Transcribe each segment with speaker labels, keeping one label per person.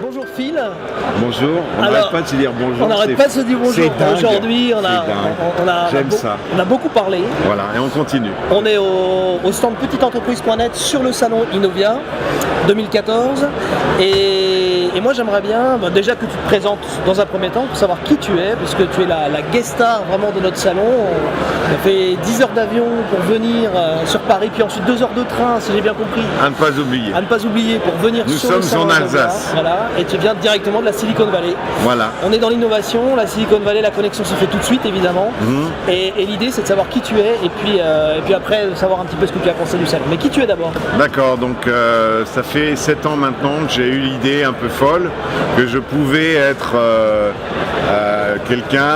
Speaker 1: Bonjour Phil.
Speaker 2: Bonjour, on n'arrête pas de se dire bonjour.
Speaker 1: On n'arrête pas de se dire bonjour. Aujourd'hui,
Speaker 2: J'aime ça.
Speaker 1: On a beaucoup parlé.
Speaker 2: Voilà, et on continue.
Speaker 1: On est au stand petiteentreprise.net sur le salon Innovia 2014. Et moi j'aimerais bien déjà que tu te présentes dans un premier temps pour savoir qui tu es, parce que tu es la guest star vraiment de notre salon. On a fait 10 heures d'avion pour venir sur Paris, puis ensuite 2 heures de train, si j'ai bien compris.
Speaker 2: À ne pas oublier.
Speaker 1: À ne pas oublier pour venir sur le salon.
Speaker 2: Nous sommes en Alsace.
Speaker 1: Voilà, et tu viens directement de la Silicon Valley.
Speaker 2: Voilà.
Speaker 1: On est dans l'innovation, la Silicon Valley, la connexion se fait tout de suite évidemment. Et l'idée c'est de savoir qui tu es et puis après de savoir un petit peu ce que tu as pensé du salon. Mais qui tu es d'abord?
Speaker 2: D'accord, donc ça fait 7 ans maintenant que j'ai eu l'idée un peu folle que je pouvais être quelqu'un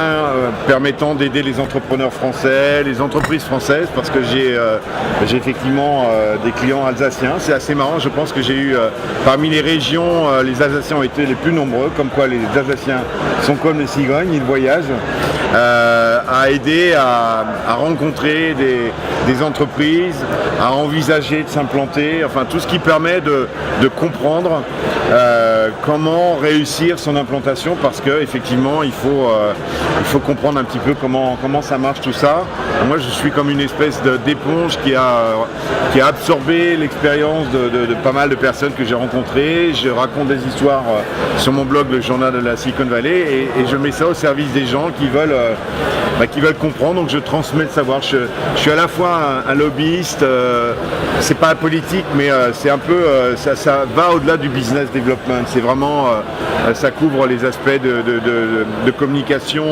Speaker 2: permettant d'aider les entrepreneurs français, les entreprises françaises, parce que j'ai effectivement des clients alsaciens. C'est assez marrant, je pense que j'ai eu parmi les régions, les Alsaciens ont été les plus nombreux, comme quoi les Alsaciens sont comme les cigognes, ils voyagent, à aider à rencontrer des entreprises, à envisager de s'implanter, enfin tout ce qui permet de comprendre comment réussir son implantation, parce que effectivement il faut comprendre un petit peu comment ça marche tout ça. Moi je suis comme une espèce d'éponge qui a absorbé l'expérience de pas mal de personnes que j'ai rencontrées. Je raconte des histoires sur mon blog, le journal de la Silicon Valley, et je mets ça au service des gens qui veulent comprendre, donc je transmets le savoir. Je suis à la fois un lobbyiste, c'est pas politique, mais c'est un peu, ça va au-delà du business development. C'est vraiment, ça couvre les aspects de communication,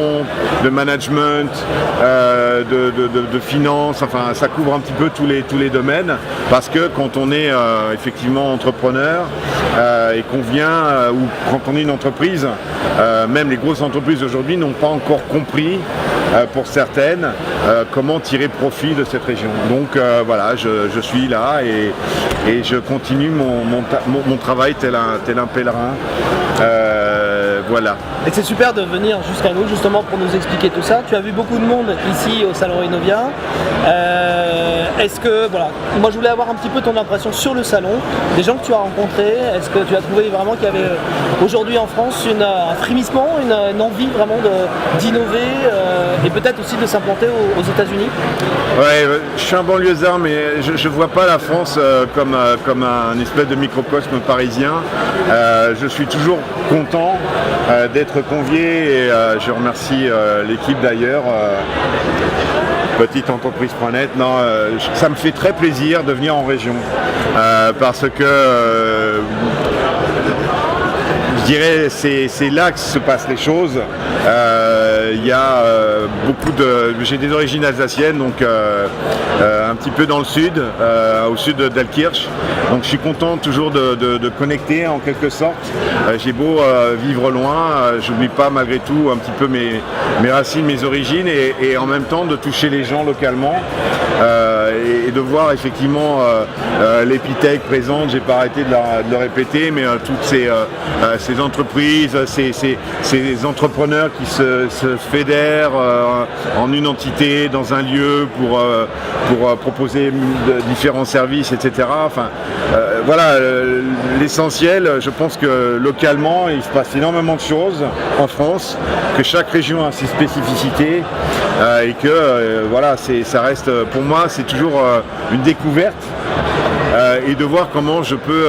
Speaker 2: de management, de finance, enfin ça couvre un petit peu tous les domaines, parce que quand on est effectivement entrepreneur et qu'on vient, ou quand on est une entreprise, même les grosses entreprises aujourd'hui n'ont pas encore compris, pour certaines, comment tirer profit de cette région. Donc voilà, je suis là et je continue mon travail tel un pèlerin. Voilà.
Speaker 1: Et c'est super de venir jusqu'à nous justement pour nous expliquer tout ça. Tu as vu beaucoup de monde ici au salon Innovia. Est-ce que, voilà, moi je voulais avoir un petit peu ton impression sur le salon, des gens que tu as rencontrés. Est-ce que tu as trouvé vraiment qu'il y avait aujourd'hui en France un frémissement, une envie vraiment d'innover et peut-être aussi de s'implanter aux États-Unis?
Speaker 2: Ouais, je suis un banlieusard, mais je ne vois pas la France comme un espèce de microcosme parisien. Je suis toujours content d'être convié et je remercie l'équipe d'ailleurs. Petiteentreprise.net, non, ça me fait très plaisir de venir en région parce que je dirais c'est là que se passent les choses. Il y a j'ai des origines alsaciennes, donc un petit peu dans le sud, au sud d'Altkirch. Donc je suis content toujours de connecter en quelque sorte. J'ai beau vivre loin, j'oublie pas malgré tout un petit peu mes racines, mes origines, et en même temps de toucher les gens localement et de voir effectivement l'Epitech présente. J'ai pas arrêté de le répéter, mais toutes ces entreprises, ces entrepreneurs qui se fédèrent en une entité dans un lieu pour proposer différents services, etc. Enfin, voilà, l'essentiel, je pense que localement, il se passe énormément de choses en France, que chaque région a ses spécificités et que voilà, ça reste, pour moi, c'est toujours une découverte. Et de voir comment je peux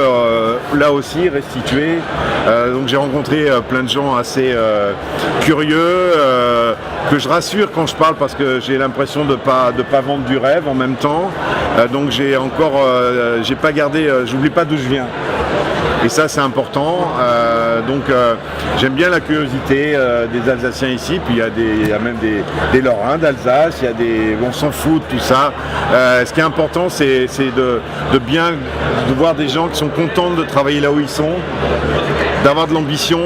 Speaker 2: là aussi restituer. Donc j'ai rencontré plein de gens assez curieux, que je rassure quand je parle, parce que j'ai l'impression de pas vendre du rêve en même temps. Donc j'ai pas gardé, j'oublie pas d'où je viens. Et ça c'est important. Donc j'aime bien la curiosité des Alsaciens ici, puis il y a même des Lorrains d'Alsace, on s'en fout de tout ça. Ce qui est important, c'est de voir des gens qui sont contents de travailler là où ils sont, d'avoir de l'ambition,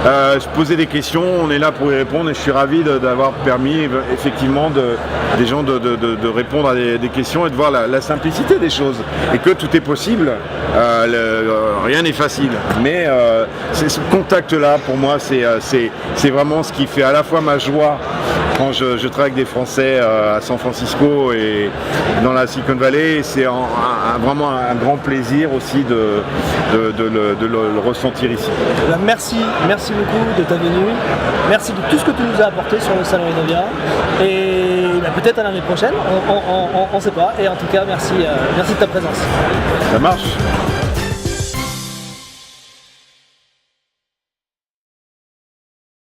Speaker 2: se poser des questions, on est là pour y répondre, et je suis ravi d'avoir permis effectivement des gens de répondre à des questions et de voir la simplicité des choses, et que tout est possible. Rien n'est facile, mais ce contact là pour moi c'est vraiment ce qui fait à la fois ma joie quand je travaille avec des Français à San Francisco et dans la Silicon Valley, c'est vraiment un grand plaisir aussi de le ressentir ici.
Speaker 1: Merci beaucoup de ta venue, merci de tout ce que tu nous as apporté sur le salon Innovia et peut-être à l'année prochaine, on ne sait pas, et en tout cas merci de ta présence.
Speaker 2: Ça marche.